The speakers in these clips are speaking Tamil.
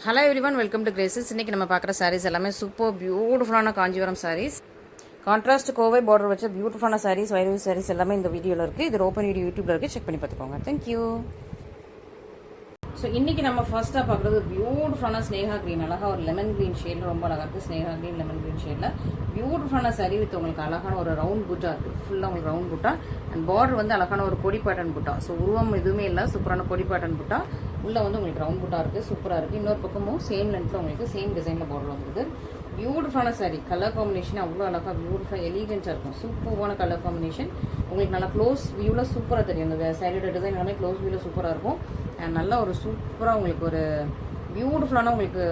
Hello everyone, welcome to Graces. இன்றைக்கி நம்ம பார்க்குற சாரீஸ் எல்லாமே சூப்பர் பியூட்டிஃபுல்லான காஞ்சிபுரம் சாரீஸ். கான்ட்ராஸ்ட் கோவை பார்டர் வச்ச பியூட்டிஃபுல்லான சாரீஸ், வைரவி சாரீஸ் எல்லாமே இந்த வீடியோவில் இருக்குது. இது ஓப்பன் வீடியோ யூடியூப்ல இருக்குது, செக் பண்ணி பார்த்துக்கோங்க. தேங்க்யூ. ஸோ இன்றைக்கி நம்ம ஃபர்ஸ்ட்டாக பார்க்குறது பியூட்டிஃபுல்லான ஸ்னேகா க்ரீன். அழகாக ஒரு லெமன் க்ரீன் ஷேடில் ரொம்ப அழகாக இருக்குது. ஸ்னேகா க்ரீன் லெமன் க்ரீன் ஷேடில் பியூட்டிஃபுல்லான சாரீ வித் உங்களுக்கு அழகான ஒரு ரவுண்ட் புட்டா இருக்குது. ஃபுல்லாக உங்களுக்கு ரவுண்ட் புட்டா அண்ட் பார்டர் வந்து அழகான ஒரு கொடி பேட்டர்ன் புட்டா. ஸோ உருவம் எதுவுமே இல்லை, சூப்பரான கொடி பேட்டர்ன் புட்டா. உள்ளே வந்து உங்களுக்கு ரவுண்ட் புட்டா இருக்குது, சூப்பராக இருக்குது. இன்னொரு பக்கமும் சேம் லென்த்தில் உங்களுக்கு சேம் டிசைனில் பார்டர் வந்துருக்கு. பியூட்டிஃபுல்லான சாரீ, கலர் காம்பினேஷன் அவ்வளோ அழகாக பியூட்டிஃபுல்லாக எலிகென்ட்டாக இருக்கும். சூப்பரான கலர் காம்பினேஷன். உங்களுக்கு நல்லா க்ளோஸ் வியூவில் சூப்பராக தெரியும். இந்த சாரியோட டிசைன் எல்லாமே க்ளோஸ் வியூவில் சூப்பராக இருக்கும். அண்ட் நல்லா ஒரு சூப்பராக உங்களுக்கு ஒரு பியூட்டிஃபுல்லான உங்களுக்கு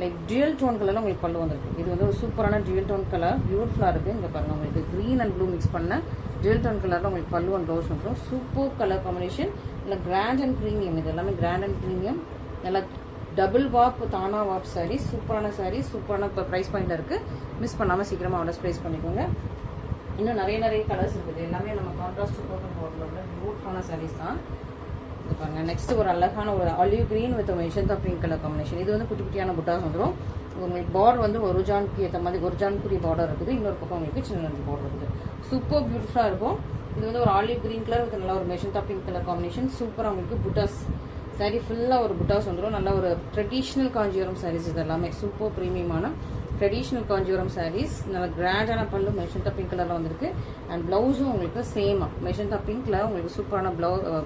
லைக் டியூயல் டோன் கலரில் உங்களுக்கு பல்லு வந்திருக்கு. இது வந்து ஒரு சூப்பரான டியூயல் டோன் கலர், பியூட்டிஃபுல்லாக இருக்குது. இங்கே பாருங்கள், உங்களுக்கு க்ரீன் அண்ட் ப்ளூ மிக்ஸ் பண்ண டியூயல் டோன் கலரில் உங்களுக்கு பல்லு அண்ட் ப்ளவுஸ் வந்துடும். Super colour combination. நல்லா கிராண்ட் அண்ட் ப்ரீமியம். இது எல்லாமே கிராண்ட் அண்ட் ப்ரீமியம். நல்லா டபுள் வாப் தானா வாப் சாரீ, சூப்பரான சாரீ, சூப்பரான இப்போ ப்ரைஸ் பாயிண்டில் இருக்குது. மிஸ் பண்ணாமல் சீக்கிரமாக ஆர்டர் ப்ளேஸ் பண்ணிக்கோங்க. இன்னும் நிறைய கலர்ஸ் இருக்குது. எல்லாமே நம்ம கான்ட்ராஸ்ட் கோட்டன் பார்டரோட பியூட்டிஃபுல்லான சாரீஸ் தான். இது பாருங்கள். நெக்ஸ்ட் ஒரு அழகான ஒரு olive green with magenta pink colour combination. இது வந்து குட்டி குட்டியான புட்டாஸ் வந்துடும். உங்களுக்கு பார்டர் வந்து ஒரு ஜான்க்கு ஏற்ற மாதிரி ஒரு ஜான்குரிய பார்டர் இருக்குது. இன்னொரு பக்கம் உங்களுக்கு சின்ன பார்டர் இருக்குது. சூப்பர் பியூட்டிஃபுல்லாக இருக்கும். இது வந்து ஒரு ஆலிவ் கிரீன் கலர் வித் நல்லா ஒரு மெஜந்தா பிங்க் கலர் காம்பினேஷன். சூப்பராக உங்களுக்கு புட்டாஸ் சாரீ ஃபுல்லாக ஒரு புட்டாஸ் வந்துடும். நல்ல ஒரு ட்ரெடிஷ்னல் காஞ்சிபுரம் சாரீஸ். இது எல்லாமே சூப்பர் ப்ரீமியமான ட்ரெடிஷ்னல் காஞ்சிபுரம் சாரீஸ். நல்ல கிராண்டான பல்லு மெஜந்தா பிங்க் கலரில் வந்திருக்கு. அண்ட் ப்ளவுஸும் உங்களுக்கு சேமாக மெஜந்தா பிங்க்ல உங்களுக்கு சூப்பரான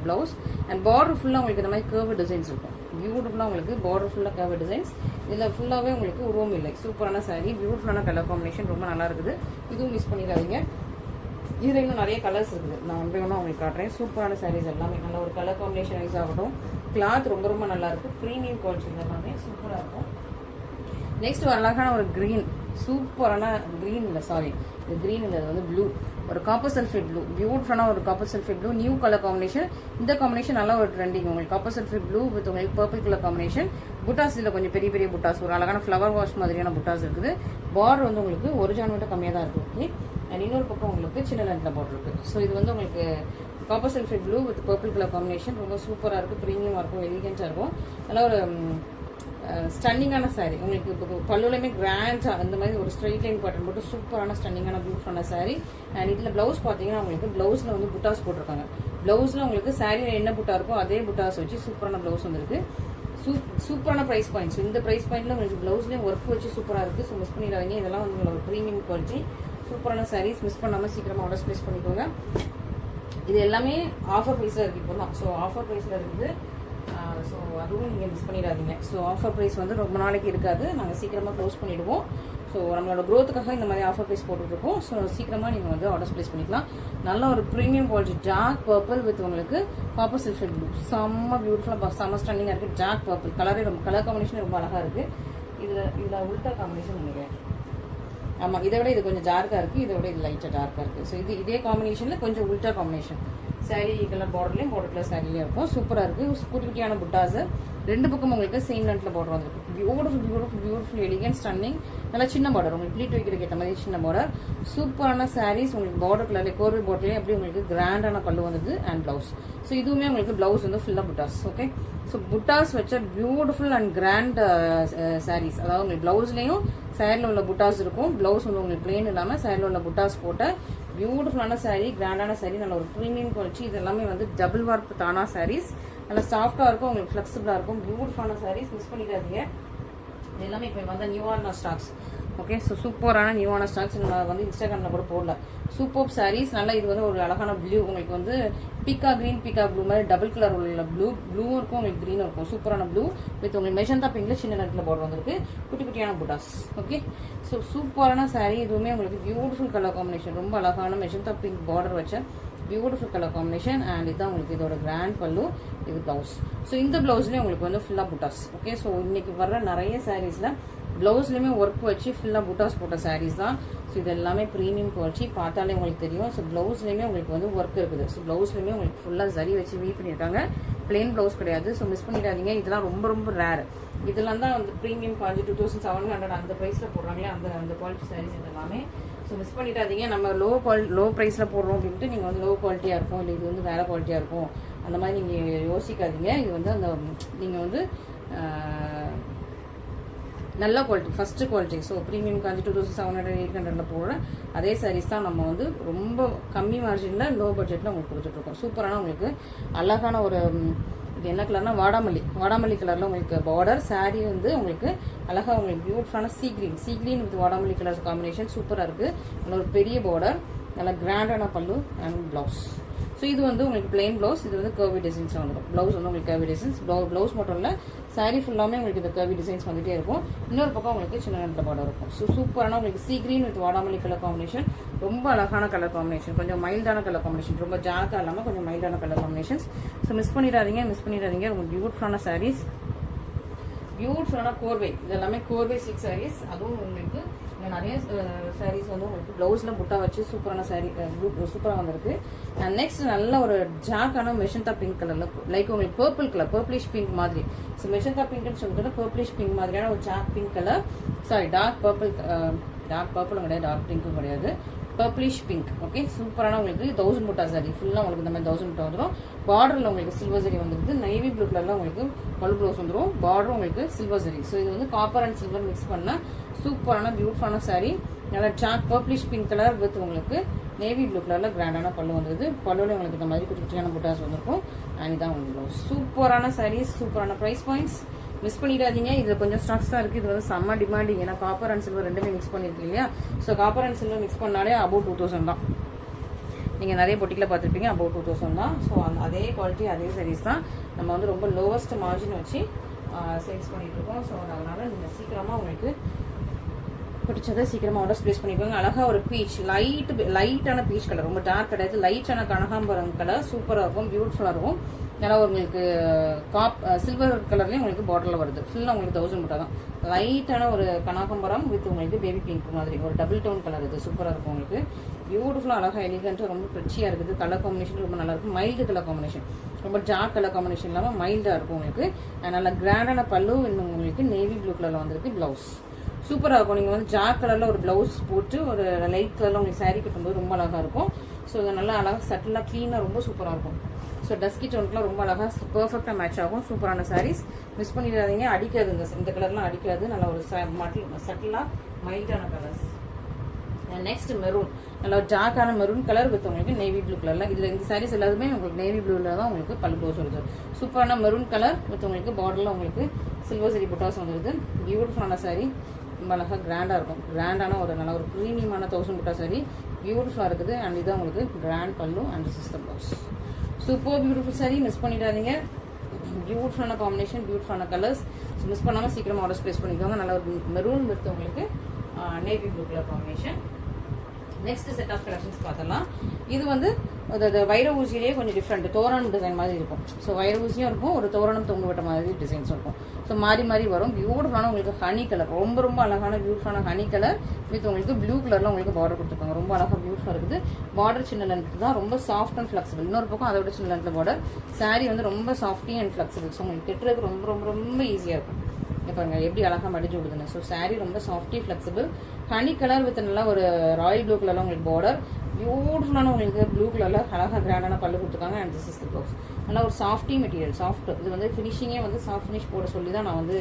ப்ளவுஸ் அண்ட் பார்டர் ஃபுல்லாக உங்களுக்கு இந்த மாதிரி கர்வ் டிசைன்ஸ் இருக்கும். பியூட்டிஃபுல்லாக உங்களுக்கு பார்டர் ஃபுல்லாக கர்வ் டிசைன்ஸ். இதில் ஃபுல்லாகவே உங்களுக்கு உருவம் இல்லை. சூப்பரான சாரீ, பியூட்டிஃபுல்லான கலர் காம்பினேஷன், ரொம்ப நல்லா இருக்குது. இதுவும் மிஸ் பண்ணிடாதீங்க. இதில் இன்னும் நிறைய கலர்ஸ் இருக்குது. நான் ஒன்றே ஒன்று உங்களுக்கு காட்டுறேன். சூப்பரான சாரீஸ் எல்லாமே நல்ல ஒரு கலர் காம்பினேஷன் வைஸ் ஆகட்டும். கிளாத் ரொம்ப நல்லா இருக்கு. ப்ரீமியம் குவாலிட்டி எல்லாமே சூப்பராக இருக்கும். நெக்ஸ்ட் ஒரு அழகான ஒரு க்ரீன், சூப்பரான க்ரீன் இல்லை, சாரி இது க்ரீன் இல்லை, அது வந்து ப்ளூ, ஒரு காப்பர் சல்ஃபேட் ப்ளூ, பியூட்டிஃபுல்லான ஒரு copper sulphate blue, new colour combination. இந்த காம்பினேஷன் நல்லா ஒரு ட்ரெண்டிங். உங்களுக்கு காப்பர் சல்ஃபேட் ப்ளூ வித் உங்களுக்கு பர்பிள் கலர் காம்பினேஷன். புட்டாஸ் இதில் கொஞ்சம் பெரிய புட்டாஸ், ஒரு அழகான ஃப்ளவர் வாஷ் மாதிரியான புட்டாஸ் இருக்குது. பார்டர் வந்து உங்களுக்கு ஒரு ஜான் விட கம்மியாக தான் இருக்குது. ஓகே. அண்ட் இன்னொரு பக்கம் உங்களுக்கு சின்ன லென்த்தில் பார்டர் இருக்குது. ஸோ இது வந்து உங்களுக்கு copper sulphate blue with purple colour combination. ரொம்ப சூப்பராக இருக்குது, ப்ரீமியமாக இருக்கும், எலிகென்ட்டாக இருக்கும். நல்லா ஒரு ஸ்டன்னிங்கான சாரீ. உங்களுக்கு இப்போ பல்லுலையுமே கிராண்டாக இந்த மாதிரி ஒரு ஸ்ட்ரைட் லைன் பேட்டர்ன் போட்டு சூப்பரான ஸ்டன்னிங்கான பியூட்டிஃபுல்லான சாரீ. அண்ட் இதில் ப்ளவுஸ் பார்த்தீங்கன்னா உங்களுக்கு ப்ளவுஸில் வந்து புட்டாஸ் போட்டிருக்காங்க. ப்ளவுஸில் உங்களுக்கு சாரியில் என்ன புட்டா இருக்கோ அதே புட்டாஸ் வச்சு சூப்பரான ப்ளவுஸ் வந்துருக்கு. சூப்பரான ப்ரைஸ் பாயிண்ட்ஸ். இந்த ப்ரைஸ் பாயிண்ட்டில் உங்களுக்கு ப்ளவுஸ்லேயும் ஒர்க் வச்சு சூப்பராக இருக்குது. ஸோ மிஸ் பண்ணிடாதீங்க. இதெல்லாம் வந்து உங்களோட ப்ரீமியம் குவாலிட்டி, சூப்பரான சாரீஸ். மிஸ் பண்ணாமல் சீக்கிரமாக ஆர்டர் ப்ளேஸ் பண்ணிக்கோங்க. இது எல்லாமே ஆஃபர் ப்ரைஸில் இருக்குது இப்போ தான். ஸோ ஆஃபர் ப்ரைஸில் இருக்குது. ஸோ அதுவும் நீங்கள் மிஸ் பண்ணிடாதீங்க. ஸோ ஆஃபர் ப்ரைஸ் வந்து ரொம்ப நாளைக்கு இருக்காது. நாங்கள் சீக்கிரமாக க்ளோஸ் பண்ணிவிடுவோம். ஸோ நம்மளோட க்ரோத்துக்காக இந்த மாதிரி ஆஃபர் ப்ரைஸ் போட்டுட்ருக்கோம். ஸோ சீக்கிரமாக நீங்கள் வந்து ஆர்டர் ப்ளேஸ் பண்ணிக்கலாம். நல்ல ஒரு premium quality dark purple with உங்களுக்கு காப்பர் சல்ஃபேட் ப்ளூ, செம்ம பியூட்டிஃபுல்லாக செம்ம ஸ்டன்னிங்காக இருக்குது. டார்க் பர்பிள் கலர் காம்பினேஷன் ரொம்ப அழகாக இருக்குது. இதில் உல்டா காம்பினேஷன் நினைக்கிறேன். ஆமாம், இதை விட இது கொஞ்சம் டார்க்காக இருக்குது, இதை விட இது லைட்டாக டார்க்காக இருக்குது. ஸோ இதே காம்பினேஷனில் கொஞ்சம் உல்டா காம்பினேஷன். சாரீ கலர் பார்டர்லேயும் பார்டர் கலர் சாரிலையும் இருக்கும். சூப்பராக இருக்குது. குட்டியான புட்டாஸ் ரெண்டு பக்கம் உங்களுக்கு சேம் லென்த்தில் பார்டர் வந்துருக்கு. Beautiful elegant stunning. நல்லா சின்ன பார்டர், உங்களுக்கு ப்ளீட் வைக்கிறதுக்கு ஏற்ற மாதிரி சின்ன பார்டர். சூப்பரான சாரீஸ். உங்களுக்கு பார்டர் கலர்லேயே கோர்வை பார்டர்லேயே அப்படி உங்களுக்கு கிராண்டான பல்லு வந்தது அண்ட் ப்ளவுஸ். ஸோ இதுவுமே உங்களுக்கு ப்ளவுஸ் வந்து ஃபுல்லாக புட்டாஸ். ஓகே. ஸோ புட்டாஸ் வச்ச பியூட்டிஃபுல் அண்ட் கிராண்ட் சாரீஸ். அதாவது உங்களுக்கு ப்ளவுஸ்லேயும் சாரியில் உள்ள புட்டாஸ் இருக்கும். ப்ளவுஸ் வந்து உங்களுக்கு பிளெயின் இல்லாமல் சாரியில் உள்ள புட்டாஸ் போட்ட பியூட்டிஃபுல்லான சாரீ, கிராண்டான சாரீ, நல்ல ஒரு ப்ரீமியம் குவாலிட்டி. இது எல்லாமே வந்து டபுள் வார்ப் தானா சாரீஸ். நல்லா சாஃப்டாக இருக்கும், உங்களுக்கு ஃப்ளெக்சிபிளாக இருக்கும். பியூட்டிஃபுல்லான சாரீஸ், மிஸ் பண்ணிடாதீங்க. இது எல்லாமே இப்போ வந்து நியூவான ஸ்டாக்ஸ். ஓகே. ஸோ சூப்பரான நியூவான ஸ்டாக்ஸ் நான் வந்து இன்ஸ்டாகிராமில் கூட போடல. சூப்பர் சாரீஸ். நல்லா இது வந்து ஒரு அழகான ப்ளூ, உங்களுக்கு வந்து பீக்கா கிரீன் பீக்கா ப்ளூ மாதிரி டபுள் கலர் உள்ள ப்ளூவும் இருக்கும், உங்களுக்கு க்ரீனும் இருக்கும். சூப்பரான ப்ளூ வித் உங்களுக்கு மெஜந்தா பிங்க்ல சின்ன நேரத்தில் பார்டர் வந்துருக்கு. குட்டியான புட்டாஸ். ஓகே. ஸோ சூப்பரான சாரீ. இதுவுமே உங்களுக்கு பியூட்டிஃபுல் கலர் காம்பினேஷன், ரொம்ப அழகான மெஜந்தா பிங்க் பார்டர் வச்ச பியூட்டிஃபுல் கலர் காம்பினேஷன். அண்ட் இதுதான் உங்களுக்கு இதோட கிராண்ட் பல்லு, இது ப்ளவுஸ். ஸோ இந்த ப்ளவுஸ்லேயும் உங்களுக்கு வந்து ஃபுல்லாக புட்டாஸ். ஓகே. ஸோ இன்னைக்கு வர்ற நிறைய சாரீஸில் ப்ளவுஸ்லையுமே ஒர்க் வச்சு ஃபுல்லாக புட்டாஸ் போட்ட சாரீஸ் தான். ஸோ இது எல்லாமே ப்ரீமியம் குவாலிட்டி, பார்த்தாலே உங்களுக்கு தெரியும். ஸோ ப்ளவுஸ்லையுமே உங்களுக்கு வந்து ஒர்க் இருக்குது. ஸோ ப்ளவுஸ்லையுமே உங்களுக்கு ஃபுல்லாக சரி வச்சு வீ பண்ணியிருக்காங்க. பிளெயின் ப்ளவுஸ் கிடையாது. ஸோ மிஸ் பண்ணிடாதீங்க. இதெல்லாம் ரொம்ப ரேர். இதெல்லாம் தான் வந்து ப்ரீமியம் குவாலிட்டி 2700 அந்த ப்ரைஸில் போடுறாங்களே அந்த குவாலிட்டி சாரீஸ் இது எல்லாமே. ஸோ மிஸ் பண்ணிடாதீங்க. நம்ம லோ ப்ரைஸில் போடுறோம் அப்படின்ட்டு நீங்கள் வந்து லோ குவாலிட்டியாக இருக்கும், இல்லை இது வந்து வேறு குவாலிட்டியாக இருக்கும் அந்த மாதிரி நீங்கள் யோசிக்காதீங்க. இது வந்து அந்த நீங்கள் வந்து நல்ல quality, first quality. So premium Kanchi 2700 800 போடுற அதே சாரீஸ் தான் நம்ம வந்து ரொம்ப கம்மி மார்ஜினில் லோ பட்ஜெட்டில் உங்களுக்கு கொடுத்துட்ருக்கோம். சூப்பரான உங்களுக்கு அழகான ஒரு இது என்ன கலர்னா வாடாமல்லி கலரில் உங்களுக்கு பார்டர். சாரீ வந்து உங்களுக்கு அழகாக உங்களுக்கு பியூட்டிஃபுல்லான சீ கிரீன் வித் வாடாமல்லி கலர் காம்பினேஷன் சூப்பராக இருக்குது. நல்ல ஒரு பெரிய பார்டர், நல்லா கிராண்டான பல்லு அண்ட் ப்ளவுஸ். ஸோ இது வந்து உங்களுக்கு பிளெயின் ப்ளவுஸ், இது வந்து கர்வி டிசைன்ஸ் வந்துடும். ப்ளவுஸ் வந்து உங்களுக்கு கர்வி டிசைன்ஸ், ப்ளவுஸ் மட்டும் இல்லை சாரீ ஃபுல்லாமே உங்களுக்கு இந்த கர்வி டிசைன்ஸ் வந்துட்டே இருக்கும். இன்னொரு பக்கம் உங்களுக்கு சின்ன நெட்டில் பார்டர் இருக்கும். ஸோ சூப்பரான உங்களுக்கு சீ கிரீன் வித் வாடாமல்லி கலர் காம்பினேஷன், ரொம்ப அழகான கலர் காம்பினேஷன், கொஞ்சம் மைல்டான கலர் காம்பினேஷன், ரொம்ப ஜாக்காக இல்லாமல் கொஞ்சம் மைல்டான கலர் காம்பினேஷன்ஸ். ஸோ மிஸ் பண்ணிடாதீங்க. ரொம்ப பியூட்டிஃபுல்லான சாரீஸ், பியூட்டிஃபுல்லான கோர்வை, இது எல்லாமே கோர்வை சில்க் சாரீஸ். அதுவும் உங்களுக்கு நிறைய சாரீஸ் வந்து உங்களுக்கு பிளவுஸ்லாம் புட்டா வச்சு சூப்பரான சாரீ சூப்பராக வந்திருக்கு. அண்ட் நெக்ஸ்ட் நல்ல ஒரு ஜாக்கான மெஷந்தா பிங்க் கலர்ல, லைக் உங்களுக்கு பர்பிள் கலர், பர்பிளிஷ் பிங்க் மாதிரி. ஸோ மெஷந்தா பிங்க்னு சொல்லிட்டு பர்பிளிஷ் பிங்க் மாதிரியான ஒரு ஜாக் பிங்க் கலர், சாரி டார்க் பர்பிளும் கிடையாது, டார்க் பிங்க்கும் கிடையாது, பர்பிளிஷ் பிங்க். ஓகே, சூப்பரான உங்களுக்கு 1000 புட்டா சாரி ஃபுல்லாக உங்களுக்கு இந்த மாதிரி 1000 புட்டா வந்துடும். பார்டரில் உங்களுக்கு சில்வர் சரி வந்துருக்கு, நைவி ப்ளூ கலரில் உங்களுக்கு பல்லு ப்ளவுஸ் வந்துடும், பார்டர் உங்களுக்கு சில்வர் சரி. ஸோ இது வந்து காப்பர் அண்ட் சில்வர் மிக்ஸ் பண்ண சூப்பரான பியூட்டிஃபுல்லான சாரி. நல்லா ஜாக் பர்பிளிஷ் பிங்க் கலர் வித் உங்களுக்கு நேவி ப்ளூ கலரில் கிராண்டான பல்லு வந்துருது. பல்லுவில் உங்களுக்கு இந்த மாதிரி குட்டி குட்டியான புட்டாஸ் வந்துருக்கும். அண்ட் இதான் உங்களுக்கு ப்ளவுஸ். சூப்பரான சாரீஸ், சூப்பரான ப்ரைஸ் பாயிண்ட்ஸ். மிஸ் பண்ணிடாதீங்க. இதில் கொஞ்சம் ஸ்டாக்ஸ் தான் இருக்குது. இது வந்து செம்ம டிமாண்டிங், ஏன்னா காப்பர் அண்ட் சில்வர் ரெண்டுமே மிக்ஸ் பண்ணியிருக்கு இல்லையா. So copper and silver mix பண்ணாலே அபவுட் 2000 தான். நீங்கள் நிறைய பொட்டிக்கில் பார்த்துருப்பீங்க, அபவுட் 2000 தான். ஸோ அதே குவாலிட்டி அதே சாரீஸ் தான் நம்ம வந்து ரொம்ப லோவஸ்ட் மார்ஜின் வச்சு சேல்ஸ் பண்ணிட்டு இருக்கோம். ஸோ அதனால் நீங்கள் சீக்கிரமாக உங்களுக்கு பிடிச்சதை சீக்கிரமாக ஆர்டர்ஸ் ப்ளேஸ் பண்ணிக்கோங்க. அழகாக ஒரு பீச், லைட்டான பீச் கலர், ரொம்ப டார்க் கிடையாது, லைட்டான கனகாம்பரம் கலர் சூப்பராக இருக்கும், பியூட்டிஃபுல்லாக இருக்கும். நல்லா உங்களுக்கு சில்வர் கலர்லேயும் உங்களுக்கு பார்டரில் வருது. ஃபுல்லாக உங்களுக்கு 1000 புட்டா தான். லைட்டான ஒரு கனகாம்பரம் வித் உங்களுக்கு பேபி பிங்க் மாதிரி ஒரு டபுள் டோன் கலர், இது சூப்பராக இருக்கும் உங்களுக்கு. பியூட்டிஃபுல்லாக அழகாக எலிகண்ட்டாக ரொம்ப பிரிச்சியாக இருக்குது. கலர் காம்பினேஷன் ரொம்ப நல்லா இருக்கும், மைல்டு கலர் காம்பினேஷன், ரொம்ப டார்க் கலர் காம்பினேஷன் இல்லாமல் மைல்டாக இருக்கும் உங்களுக்கு. நல்லா கிராண்டான பல்லு இன்னும் உங்களுக்கு நேவி ப்ளூ கலரில் வந்திருக்கு. ப்ளவுஸ் சூப்பராக இருக்கும். நீங்கள் வந்து டார்க் கலரில் ஒரு ப்ளவுஸ் போட்டு ஒரு லைட் கலரில் உங்களுக்கு சாரீ கட்டும்போது ரொம்ப அழகாக இருக்கும். ஸோ இது நல்லா அழகாக சட்டிலாக க்ளீனாக ரொம்ப சூப்பராக இருக்கும். ஸோ டஸ்கி டோனுக்குலாம் ரொம்ப அழகாக பர்ஃபெக்டாக மேட்ச் ஆகும். சூப்பரான சாரீஸ், மிஸ் பண்ணிடாதீங்க. அடிக்காது, இந்த கலர்லாம் அடிக்காது. நல்லா ஒரு சட்டிலாக மைல்டான கலர்ஸ். நெக்ஸ்ட் மெரூன், நல்லா ஒரு டார்க்கான மெரூன் கலர் வித் உங்களுக்கு நேவி ப்ளூ கலரில். இதில் இந்த சாரீஸ் எல்லாத்துமே உங்களுக்கு நேவி ப்ளூவில் தான் உங்களுக்கு பல்லு ப்ளவுஸ் வருது. சூப்பரான மெரூன் கலர் வித் உங்களுக்கு பார்டரில் உங்களுக்கு சில்வர் சரி புட்டாஸ் வந்துருது. பியூட்டிஃபுல்லான சாரீ, ரொம்ப அழகாக கிராண்டாக இருக்கும். கிராண்டான ஒரு நல்ல ஒரு ப்ரீமியமான 1000 புட்டா சாரீ பியூட்டிஃபுல்லாக இருக்குது. அண்ட் இதுதான் உங்களுக்கு கிராண்ட் பல்லு and system blouse. Super beautiful sari, miss பண்ணிடாதீங்க. பியூட்டிஃபுல்லான காம்பினேஷன், பியூட்டிஃபுல்லான கலர்ஸ். ஸோ மிஸ் பண்ணாமல் சீக்கிரமாக ஆர்டர்ஸ் ப்ளேஸ் பண்ணிக்கோங்க. நல்ல ஒரு மெரூன் வித் உங்களுக்கு navy blue colour combination. Next set of collections பார்த்தலாம். இது வந்து வைர ஊசியிலேயே கொஞ்சம் டிஃப்ரெண்ட் தோரணம் டிசைன் மாதிரி இருக்கும். ஸோ வைர ஊசியும் இருக்கும், ஒரு தோரணம் தொங்க விட்ட மாதிரி டிசைன்ஸ் இருக்கும். ஸோ மாறி வரும். பியூட்டிஃபுல்லான உங்களுக்கு ஹனி கலர், ரொம்ப அழகான பியூட்டிஃபுல்லான ஹனி கலர் வித் உங்களுக்கு ப்ளூ கலரில் உங்களுக்கு பார்டர் கொடுத்துருக்காங்க. ரொம்ப அழகாக பியூட்டிஃபுல்லாக இருக்குது. பார்டர் சின்ன லென்த் தான், ரொம்ப சாஃப்ட் அண்ட் ஃப்ளெக்சிபிள். இன்னொரு பக்கம் அதோட சின்ன லென்த்தில் பார்டர். சாரீ வந்து ரொம்ப சாஃப்டி அண்ட் ஃப்ளெக்சிபிள். ஸோ உங்களுக்கு கெட்டுறதுக்கு ரொம்ப ஈஸியாக இருக்கும். பாருங்க எப்படி அழகாக மடிச்சு விடுதுன்னு. ஸோ சாரீ ரொம்ப softy flexible. Honey colour with நல்லா ஒரு ராயல் ப்ளூ கலரில் உங்களுக்கு பார்டர். பியூட்டிஃபுல்லான உங்களுக்கு ப்ளூ கலரில் அழகாக கிராண்டான பல்லு கொடுத்துருக்காங்க. And this is the blouse. நல்லா ஒரு சாஃப்டி மெட்டீரியல், சாஃப்ட். இது வந்து ஃபினிஷிங்கே வந்து சாஃப்ட் ஃபினிஷ் போட சொல்லி தான் நான் வந்து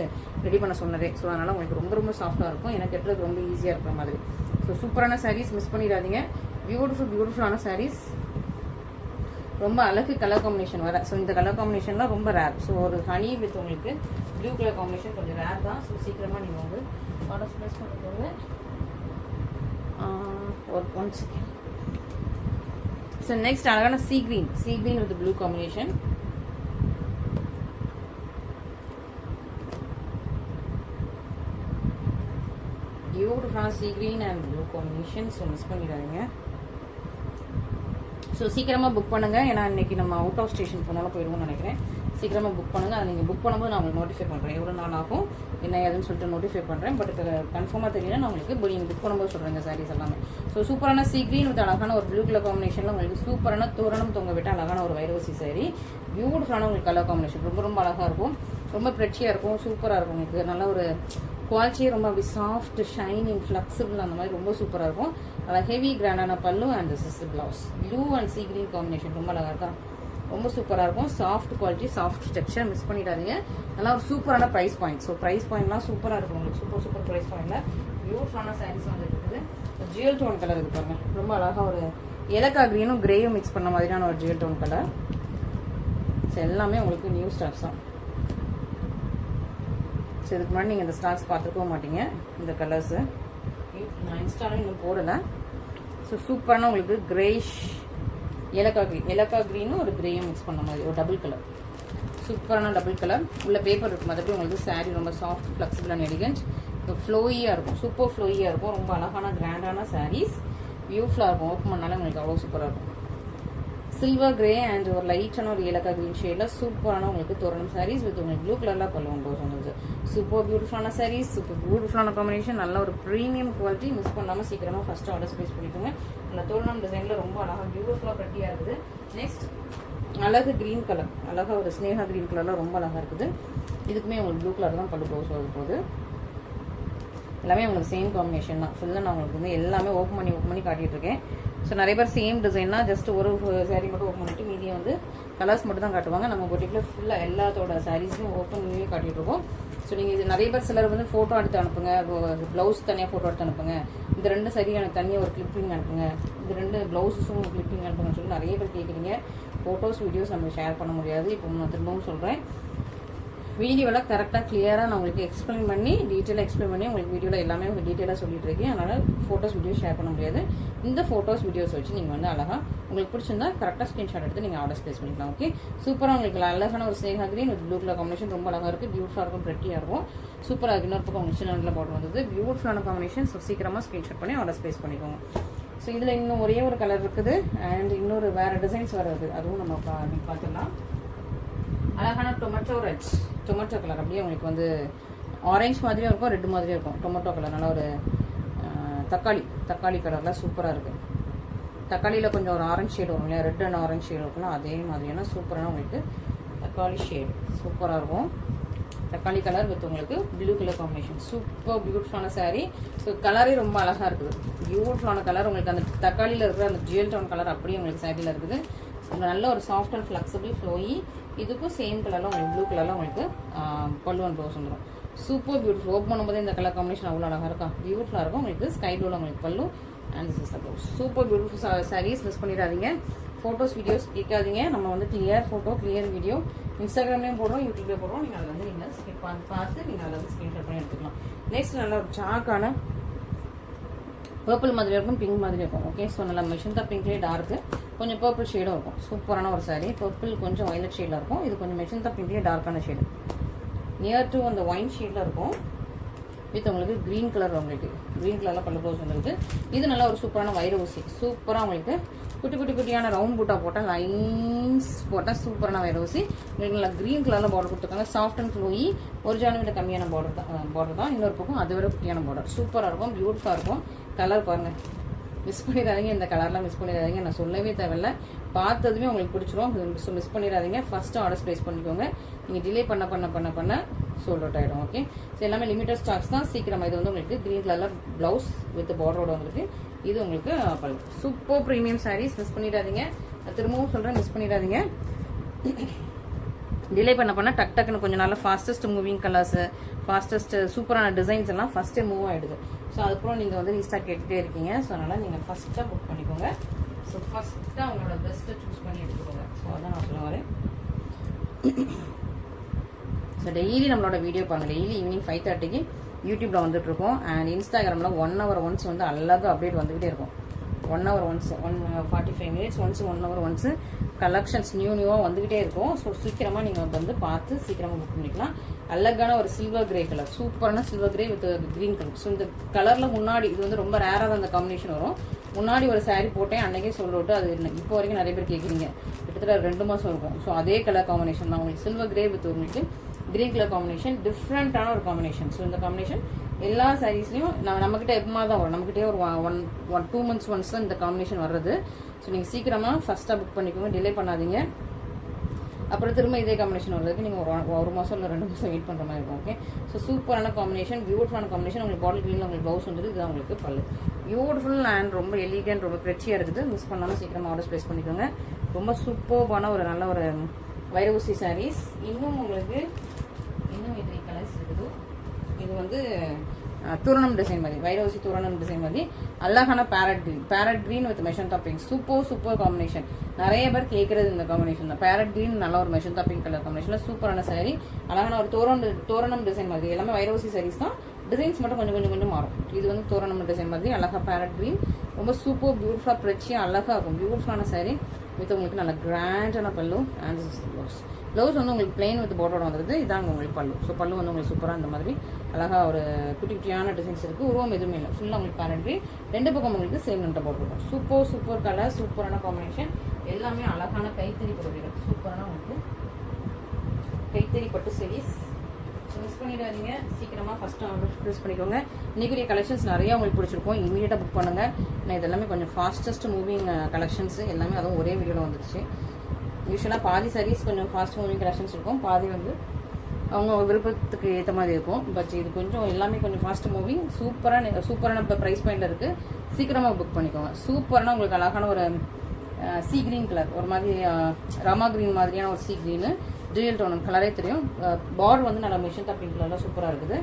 ரெடி பண்ண சொன்னதே. ஸோ அதனால் உங்களுக்கு ரொம்ப சாஃப்டாக இருக்கும். எனக்கு கெட்டுறது ரொம்ப ஈஸியாக இருக்கிற மாதிரி. ஸோ சூப்பரான சாரீஸ், மிஸ் பண்ணிடாதீங்க. பியூட்டிஃபுல்லான சாரீஸ், ரொம்ப அழகு கலர் காம்பினேஷன் வர. ஸோ இந்த கலர் காம்பினேஷன்லாம் ரொம்ப ரேர். ஸோ ஒரு ஹனி வித் உங்களுக்கு ப்ளூ கலர் காம்பினேஷன் கொஞ்சம் ரேர் தான். ஸோ சீக்கிரமாக நீங்கள் வந்து ஆர்டர்ஸ் ப்ளேஸ் பண்ணிக்கோங்க. ஒரு 1 செகண்ட். ஸோ நெக்ஸ்ட் அழகான sea green with blue combination. பியூட்டிஃபுல்லான sea green and blue combination. So miss பண்ணிடாதீங்க. ஸோ சீக்கிரமாக புக் பண்ணுங்கள். ஏன்னா இன்றைக்கி நம்ம அவுட் ஆஃப் ஸ்டேஷன் போனாலும் போயிடுவோம்னு நினைக்கிறேன். சீக்கிரமாக புக் பண்ணுங்கள். அதை நீங்கள் புக் பண்ணும்போது நான் உங்களுக்கு நோட்டிஃபை பண்ணுறேன். எவ்வளோ நாள் ஆகும் என்ன ஏதுன்னு சொல்லிட்டு நோட்டிஃபை பண்ணுறேன். பட் கன்ஃபார்மாக தெரியல, நான் உங்களுக்கு நீங்கள் புக் பண்ணும்போது சொல்கிறேன் சாரீஸ் எல்லாமே. ஸோ சூப்பரான சீ கிரீன் வித் அழகான ஒரு ப்ளூ கலர் காம்பினேஷனில் உங்களுக்கு சூப்பரான தோரணம் தொங்க விட்டு அழகான ஒரு வைரவசி சாரீ. பியூட்டிஃபுல்லான உங்களுக்கு கலர் காம்பினேஷன் ரொம்ப அழகாக இருக்கும். ரொம்ப ப்ரெச்சியாக இருக்கும். சூப்பராக இருக்கும். உங்களுக்கு நல்ல ஒரு குவாலிட்டியே ரொம்ப அப்படி சாஃப்ட் ஷைனிங் ஃப்ளெக்சிபிள் அந்த மாதிரி ரொம்ப சூப்பராக இருக்கும். நல்லா ஹெவி கிராண்டான pallu and this is blouse. Blue and sea green combination ரொம்ப அழகாக இருக்கா. ரொம்ப சூப்பராக இருக்கும். Soft quality, soft texture, miss பண்ணிடாதீங்க. நல்லா ஒரு சூப்பரான ப்ரைஸ் பாயிண்ட். ஸோ ப்ரைஸ் பாயிண்ட்லாம் சூப்பராக இருக்கும் உங்களுக்கு. சூப்பர் ப்ரைஸ் பாயிண்ட்ல பியூட்டிஃபுல்லான சாரீஸ் வந்து இருக்குது. ஜியல் டோன் கலர் இருக்கு பாருங்க, ரொம்ப அழகாக ஒரு ஏலக்காய் கிரீனும் கிரேயும் மிக்ஸ் பண்ண மாதிரியான ஒரு ஜியல் டோன் கலர். ஸோ எல்லாமே உங்களுக்கு நியூ ஸ்டாக்ஸ் தான். ஸோ இதுக்கு முன்னாடி நீங்கள் இந்த ஸ்டாக்ஸ் பார்த்துருக்க மாட்டீங்க. இந்த கலர்ஸு நான் இன்ஸ்டாலும் இன்னும் போடலை. ஸோ சூப்பரான உங்களுக்கு கிரேஷ் ஏலக்காய் க்ரீனும் ஒரு கிரேயும் மிக்ஸ் பண்ண மாதிரி ஒரு டபுள் கலர். சூப்பரான டபுள் கலர் உள்ள பேப்பர் இருக்கும். மற்றபடி உங்களுக்கு சாரீ ரொம்ப சாஃப்ட், ஃப்ளெக்சிபிள் அண்ட் எலிகன்ட், ஃப்ளோயியாக இருக்கும். சூப்பர் ஃப்ளோயியாக இருக்கும். ரொம்ப அழகான கிராண்டான சாரீஸ். பியூட்டிஃபுல்லாக இருக்கும். ஓப்பன் பண்ணாலும் உங்களுக்கு அவ்வளோ சூப்பராக இருக்கும். சில்வர் கிரே அண்ட் ஒரு லைட்டான ஒரு ஏலக்காய் கிரீன் ஷேடில் சூப்பரான உங்களுக்கு தோரணம் சாரீஸ் வித் உங்களுக்கு ப்ளூ கலரில் பல்லுவன் ப்ளவுஸ் வந்துருது. சூப்பர் பியூட்டிஃபுல்லான சாரீஸ், சூப்பர் பியூட்டிஃபுல்லான காம்பினேஷன், நல்ல ஒரு ப்ரீமியம் குவாலிட்டி. மிஸ் பண்ணாமல் சீக்கிரமாக ஃபஸ்ட்டு ஆர்டர் ஸ்பேஸ் பண்ணிக்கோங்க. அந்த தோரணம் டிசைனில் ரொம்ப அழகாக பியூட்டிஃபுல்லாக ப்ரெட்டியாக இருக்குது. நெக்ஸ்ட் அழகு கிரீன் கலர், அழகாக ஒரு ஸ்னேகா கிரீன் கலரில் ரொம்ப அழகாக இருக்குது. இதுக்குமே உங்களுக்கு ப்ளூ கலர் தான் பல்லு ப்ளவுஸ் வருது போகுது. எல்லாமே உங்களுக்கு சேம் காம்பினேஷன் தான். ஃபுல்லாக நான் உங்களுக்கு வந்து எல்லாமே ஓப்பன் பண்ணி காட்டிகிட்டு இருக்கேன். ஸோ நிறைய பேர் சேம் டிசைன்னா ஜஸ்ட் ஒரு சாரீ மட்டும் ஓப்பன் பண்ணிட்டு மீதியை வந்து கலர்ஸ் மட்டும் தான் காட்டுவாங்க. நம்ம பர்டிகுலர் ஃபுல்லாக எல்லாத்தோட சாரீஸும் ஓப்பன் பண்ணி காட்டிகிட்டு இருக்கோம். ஸோ நீங்கள் இது நிறைய பேர் சிலர் வந்து ஃபோட்டோ எடுத்து அனுப்புங்க, ப்ளவுஸ் தனியாக ஃபோட்டோ எடுத்து அனுப்புங்க, இந்த 2 சாரீ எனக்கு தனியாக ஒரு கிளிப்பிங் அனுப்புங்க, இந்த 2 ப்ளவுஸஸும் கிளிப்பிங் அனுப்புங்கன்னு சொல்லி நிறைய பேர் கேட்குறீங்க. ஃபோட்டோஸ் வீடியோஸ் நம்ம ஷேர் பண்ண முடியாது. இப்போ நான் திரும்பவும் சொல்கிறேன், வீடியோவில் கரெக்டாக கிளியராக நான் உங்களுக்கு எக்ஸ்பிளைன் பண்ணி டீட்டெயிலாக எக்ஸ்பிளைன் பண்ணி உங்களுக்கு வீடியோவில் எல்லாமே உங்களுக்கு டீட்டெயிலாக சொல்லிட்டு இருக்கேன். அதனால் ஃபோட்டோஸ் வீடியோஸ் ஷேர் பண்ண முடியாது. இந்த ஃபோட்டோஸ் வீடியோஸ் வச்சு நீங்கள் வந்து அழகாக உங்களுக்கு பிடிச்சிருந்தா கரெக்டாக ஸ்க்ரீன்ஷாட் எடுத்து நீங்கள் ஆர்டர் ப்ளேஸ் பண்ணிக்கலாம். ஓகே, சூப்பராக உங்களுக்கு அழகான ஒரு Sneha green with blue colour combination ரொம்ப அழகாக இருக்குது. பியூட்டிஃபுல்லாக இருக்கும், ப்ரெட்டியாக இருக்கும், சூப்பராக இருக்குது. இன்னொரு பக்கம் உங்களுக்கு சின்ன நல்ல பார்டர் வந்தது. பியூட்டிஃபுல்லான காம்பினேஷன். ஸோ சீக்கிரமாக ஸ்க்ரீன்ஷாட் பண்ணி ஆர்டர் ப்ளேஸ் பண்ணிக்கோங்க. ஸோ இதில் இன்னும் ஒரே ஒரு கலர் இருக்குது அண்ட் இன்னொரு வேறு டிசைன்ஸ் வருது, அதுவும் நம்ம பார்த்துக்கலாம். அழகான டொமேட்டோ கலர், அப்படியே உங்களுக்கு வந்து ஆரஞ்சு மாதிரியும் இருக்கும், ரெட் மாதிரியும் இருக்கும். டொமேட்டோ கலர் நல்லா ஒரு தக்காளி கலரில் சூப்பராக இருக்குது. தக்காளியில் கொஞ்சம் ஒரு ஆரஞ்சு ஷேடு வரும் இல்லையா, ரெட் அண்ட் ஆரஞ்சு ஷேடு இருக்கலாம், அதே மாதிரியான சூப்பரான உங்களுக்கு தக்காளி ஷேடு சூப்பராக இருக்கும். தக்காளி கலர் வித் உங்களுக்கு ப்ளூ கலர் காம்பினேஷன். சூப்பர் பியூட்டிஃபுல்லான சாரீ. ஸோ கலரே ரொம்ப அழகாக இருக்குது. பியூட்டிஃபுல்லான கலர். உங்களுக்கு அந்த தக்காளியில் இருக்கிற அந்த ஜுவல் டவுன் கலர் அப்படியே உங்களுக்கு சாரியில் இருக்குது. நல்ல ஒரு சாஃப்ட் அண்ட் ஃப்ளெக்சிபிள் ஃப்ளோயி. இதுக்கும் சேம் கலரில் உங்களுக்கு ப்ளூ கலரில் உங்களுக்கு பல்லுவன் ப்ளவுஸ் வந்துடும். Super beautiful. ஓப்பன் பண்ணும்போது இந்த கலர் காம்பினேஷன் அவ்வளோ அழகாக இருக்கும், பியூட்டிஃபுல்லாக இருக்கும். உங்களுக்கு ஸ்கை ப்ளூவில் உங்களுக்கு pallu and this is the blouse. Super beautiful sarees. Miss பண்ணிடாதீங்க. ஃபோட்டோஸ் வீடியோஸ் கேட்காதீங்க. நம்ம வந்து கிளியர் ஃபோட்டோ கிளியர் வீடியோ இன்ஸ்டாகிராம்லேயும் போடுறோம், யூடியூப்லேயும் போடுறோம். நீங்கள் அதில் வந்து நீங்கள் பார்த்து நீங்கள் அதில் வந்து ஸ்க்ரீன்ஷாட் பண்ணி எடுத்துக்கலாம். நெக்ஸ்ட் நல்ல ஒரு சாக்கான பர்பிள் மாதிரி இருக்கும், பிங்க் மாதிரி இருக்கும். ஓகே, ஸோ நல்லா மெஷின் தான் பிங்க்லேயே டார்க்கு, கொஞ்சம் பர்பிள் ஷேடும் இருக்கும். சூப்பரான ஒரு சாரீ. பர்பிள் கொஞ்சம் வயலட் ஷேடில் இருக்கும். இது கொஞ்சம் மெஷின் தான் பிங்க்லேயே டார்க்கான ஷேடு, நியர் டு அந்த ஒயின் ஷேடில் இருக்கும். வித் உங்களுக்கு க்ரீன் கலர், உங்களுக்கு க்ரீன் கலரில் பல்லு ப்ளவுஸ் வந்துருக்கு. இது நல்லா ஒரு சூப்பரான வைர ஊசி. சூப்பராக உங்களுக்கு குட்டியான ரவுண்ட் பூட்டா போட்டால் லைன்ஸ் போட்டால் சூப்பரான வைர ஊசி. உங்களுக்கு நல்லா க்ரீன் கலரில் பார்டர் கொடுத்துருக்காங்க. Soft and flowy. ஒரு ஜானுவிட கம்மியான பார்டர் தான். இன்னொரு பக்கம் அதை விட குட்டியான பார்டர். சூப்பராக இருக்கும், பியூட்டிஃபுல்லாக இருக்கும். கலர் பாருங்கள், மிஸ் பண்ணிடாதீங்க. இந்த கலர்லாம் மிஸ் பண்ணிடாதீங்க. நான் சொல்லவே தேவையில்லை, பார்த்ததுமே உங்களுக்கு பிடிச்சிரும். ஸோ மிஸ் பண்ணிடாதீங்க. ஃபஸ்ட்டு ஆர்டர் ப்ளேஸ் பண்ணிக்கோங்க. நீங்கள் டிலே பண்ண சோல்ட் அவுட் ஆகிடும். ஓகே, ஸோ எல்லாமே லிமிட்டட் ஸ்டாக்ஸ் தான். சீக்கிரமாக இது வந்து உங்களுக்கு க்ரீன் கலரில் ப்ளவுஸ் வித் பார்டரோட வந்துருக்கு. இது உங்களுக்கு பல்லு. Super premium saris. மிஸ் பண்ணிடாதீங்க. நான் திரும்பவும் சொல்கிறேன், மிஸ் பண்ணிடாதீங்க. டிலே பண்ண டக்குன்னு கொஞ்சம் நாள் ஃபாஸ்டஸ்ட் மூவிங் கலர்ஸ், ஃபாஸ்டஸ்ட் சூப்பரான டிசைன்ஸ் எல்லாம் ஃபஸ்ட்டே மூவ் ஆகிடுது. ஸோ அதுக்கப்புறம் நீங்கள் வந்து ரீஸ்டாக் கேட்டுகிட்டே இருக்கீங்க. ஸோ அதனால் நீங்கள் ஃபஸ்ட்டாக புக் பண்ணிக்கோங்க. ஸோ ஃபஸ்ட்டாக உங்களோட பெஸ்ட்டை சூஸ் பண்ணி எடுத்துக்கோங்க. ஸோ அதான் நான் சொல்ல வரேன். ஸோ டெய்லி நம்மளோட வீடியோ பாருங்கள். டெய்லி ஈவினிங் 5:30க்கு யூடியூப்பில் வந்துட்டுருக்கோம். அண்ட் இன்ஸ்டாகிராமில் 1 hour ஒன்ஸ் வந்து அழகாக அப்டேட் வந்துக்கிட்டே இருக்கும். 1 hour once 145 minutes once 1 hour once collections நியூவாக வந்துக்கிட்டே இருக்கும். ஸோ சீக்கிரமாக நீங்கள் வந்து பார்த்து சீக்கிரமாக புக் பண்ணிக்கலாம். அழகான ஒரு சில்வர் கிரே கலர், சூப்பரான silver grey with green colour. So இந்த கலரில் முன்னாடி இது வந்து ரொம்ப ரேராக தான் அந்த காம்பினேஷன் வரும். முன்னாடி ஒரு சாரீ போட்டேன், அன்றைக்கே சொல்லிவிட்டு அது இப்போ வரைக்கும் நிறைய பேர் கேட்குறீங்க. கிட்டத்தட்ட 2 மாதம் இருக்கும். ஸோ அதே கலர் காம்பினேஷன் தான் உங்களுக்கு. சில்வர் கிரே வித் உங்களுக்கு க்ரீன் கலர் காம்பினேஷன், டிஃப்ரெண்ட்டான ஒரு காம்பினேஷன். ஸோ இந்த காம்பினேஷன் எல்லா சாரீஸ்லையும் நம்மக்கிட்ட எப்பமா தான் வரும். நம்மக்கிட்டே ஒரு 2 months ஒன்ஸ் தான் இந்த காம்பினேஷன் வர்றது. ஸோ நீங்கள் சீக்கிரமாக ஃபஸ்ட்டாக புக் பண்ணிக்கோங்க, டிலே பண்ணாதீங்க. அப்புறம் திரும்ப இதே காம்பினேஷன் வரதுக்கு நீங்கள் ஒரு மாதம் இல்லை 2 மாதம் வெயிட் பண்ணுற மாதிரி இருக்கும். ஓகே, ஸோ சூப்பரான காம்பினேஷன், பியூட்டிஃபுல்லான காம்பினேஷன். உங்களுக்கு பாட்டில் க்ரீனில் உங்களுக்கு ப்ளவுஸ் வந்துட்டு இதுதான் உங்களுக்கு பல்லு. பியூட்டிஃபுல் அண்ட் ரொம்ப எலிகன்ட், ரொம்ப ப்ரெச்சியாக இருக்குது. மிஸ் பண்ணாமல் சீக்கிரமாக ஆர்டர் ப்ளேஸ் பண்ணிக்கோங்க. ரொம்ப சூப்பர்பான ஒரு நல்ல ஒரு வைரூசி சாரீஸ். இன்னும் உங்களுக்கு இன்னும் இது கலர்ஸ் இருக்குது. இது வந்து தூரணம் டிசைன் மாதிரி, வைரவசி தூரணம் டிசைன் மாதிரி அழகான farad green with மெஷந்தா pink. Super combination. நிறைய பேர் கேட்கறது இந்த காம்பினேஷன் தான். பேரட் கிரீன் நல்ல ஒரு மெஷந்தா பிங்க் கலர் காம்பினேஷன்ல சூப்பரான சாரி. அழகான ஒரு தோரணம் டிசைன் மாதிரி. எல்லாமே வைரவசி சாரீஸ் தான். டிசைன்ஸ் மட்டும் கொஞ்சம் மாறும். இது வந்து தோரணம் டிசைன் மாதிரி அழகா பேரட் கிரீன். ரொம்ப சூப்பர் பியூட்டிஃபுல்லா பிரிச்சியா அழகா இருக்கும். பியூட்டிஃபுல்லான சாரி வித் உங்களுக்கு நல்ல கிராண்டான பல்லு அண்ட் ப்ளவுஸ். ப்ளவுஸ் வந்து உங்களுக்கு பிளெயின் வித் பார்டரோட வந்துருது. இதாங்க உங்களுக்கு பல்லு. ஸோ பல்லு வந்து உங்களுக்கு சூப்பராக இந்த மாதிரி அழகா ஒரு குட்டியான டிசைன்ஸ் இருக்குது. உருவம் எதுவுமே இல்லை. ஃபுல்லாக உங்களுக்கு பேரட் கிரீன். ரெண்டு பக்கம் உங்களுக்கு சேம் நெட்டை போட்டுருக்கோம். சூப்பர் கலர், சூப்பரான காம்பினேஷன். எல்லாமே அழகான கைத்தறி பொருட்கள். சூப்பரான உங்களுக்கு கைத்தறி பட்டு சாரீஸ். மிஸ் பண்ணிடாதீங்க. சீக்கிரமாக ஃபர்ஸ்ட் ஆர்டர் ப்ளேஸ் பண்ணிக்கோங்க. இன்னைக்குரிய கலெக்ஷன்ஸ் நிறைய உங்களுக்கு பிடிச்சிருக்கும். இமீடியட்டாக புக் பண்ணுங்க. நான் இதெல்லாமே கொஞ்சம் ஃபாஸ்டஸ்ட் மூவிங் கலெக்ஷன்ஸ் எல்லாமே அதுவும் ஒரே வீடியோவில் வந்துருச்சு. யூஸ்வலாக பாதி சாரீஸ் கொஞ்சம் ஃபாஸ்ட் மூவிங் கலெக்ஷன்ஸ் இருக்கும், பாதி வந்து அவங்க விருப்பத்துக்கு ஏற்ற மாதிரி இருக்கும். பட் இது கொஞ்சம் எல்லாமே கொஞ்சம் ஃபாஸ்ட் மூவிங். சூப்பரான இப்போ ப்ரைஸ் பாயிண்டில் இருக்குது. சீக்கிரமாக புக் பண்ணிக்கோங்க. சூப்பரான உங்களுக்கு அழகான ஒரு சீ கிரீன் கலர், ஒரு மாதிரி ராமா கிரீன் மாதிரியான ஒரு சீ கிரீனு. டியூயல் டோன் கலரே தெரியும். பார்டர் வந்து நல்லா மெஷந்தா பிங்க் கலர்லாம் சூப்பராக இருக்குது.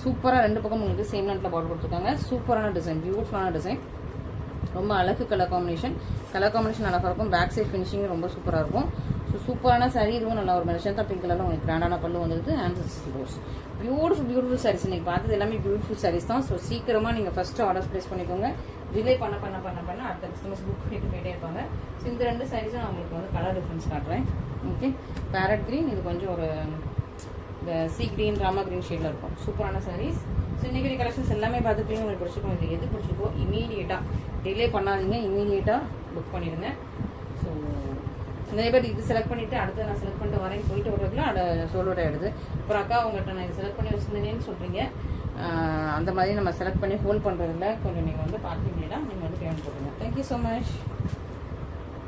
சூப்பராக ரெண்டு பக்கம் உங்களுக்கு சேம் லென்த்தில் பார்டர் கொடுத்துருக்காங்க. சூப்பரான டிசைன், பியூட்டிஃபுல்லான டிசைன். ரொம்ப அழகு கலர் காம்பினேஷன் அழகாக இருக்கும். பேக் சைட் ஃபினிஷிங் ரொம்ப சூப்பராக இருக்கும். ஸோ சூப்பரான சாரீ. இதுவும் நல்லா ஒரு மெஷந்தா பிங்க் கலரில் உங்களுக்கு கிராண்டான பல்லு வந்துருது. And blouse. பியூட்டிஃபுல் சாரீஸ். இன்னைக்கு பார்த்தது எல்லாமே பியூட்டிஃபுல் சாரீஸ் தான். ஸோ சீக்கிரமாக நீங்கள் ஃபர்ஸ்ட் ஆர்டர் ப்ளேஸ் பண்ணிக்கோங்க. டிலே பண்ண அடுத்த கஸ்டமர்ஸ் புக் பண்ணிட்டு போயிட்டே இருப்பாங்க. ஸோ இந்த ரெண்டு சாரீஸும் நான் உங்களுக்கு வந்து கலர் டிஃப்ரென்ஸ் காட்டுறேன். ஓகே, பேரட் கிரீன், இது கொஞ்சம் ஒரு இந்த சீ கிரீன் ராமா கிரீன் ஷேடில் இருக்கும். சூப்பரான சாரீஸ். ஸோ இன்றைக்கி கலெக்ஷன்ஸ் எல்லாமே பார்த்துக்கலாம். உங்களுக்கு பிடிச்சிருக்கும். இது எது பிடிச்சிருக்கோ இமீடியட்டாக டிலே பண்ணாதீங்க, இமீடியட்டாக புக் பண்ணிடுங்க. ஸோ நிறைய பேர் இது செலக்ட் பண்ணிவிட்டு அடுத்து நான் செலக்ட் பண்ணிட்டு வரேன் போயிட்டு வரதுக்குள்ள சோலோட ஆகிடுது. அப்புறம் அக்கா உங்கள்கிட்ட நான் இது செலக்ட் பண்ணி வச்சுருந்தேன்னு சொல்கிறீங்க. அந்த மாதிரி நம்ம செலக்ட் பண்ணி ஹோல்ட் பண்ணுறதில்ல. கொஞ்சம் நீங்கள் வந்து பார்த்தீங்கன்னா நீங்கள் வந்து பேமெண்ட் போட்டுருங்க. Thank you so much.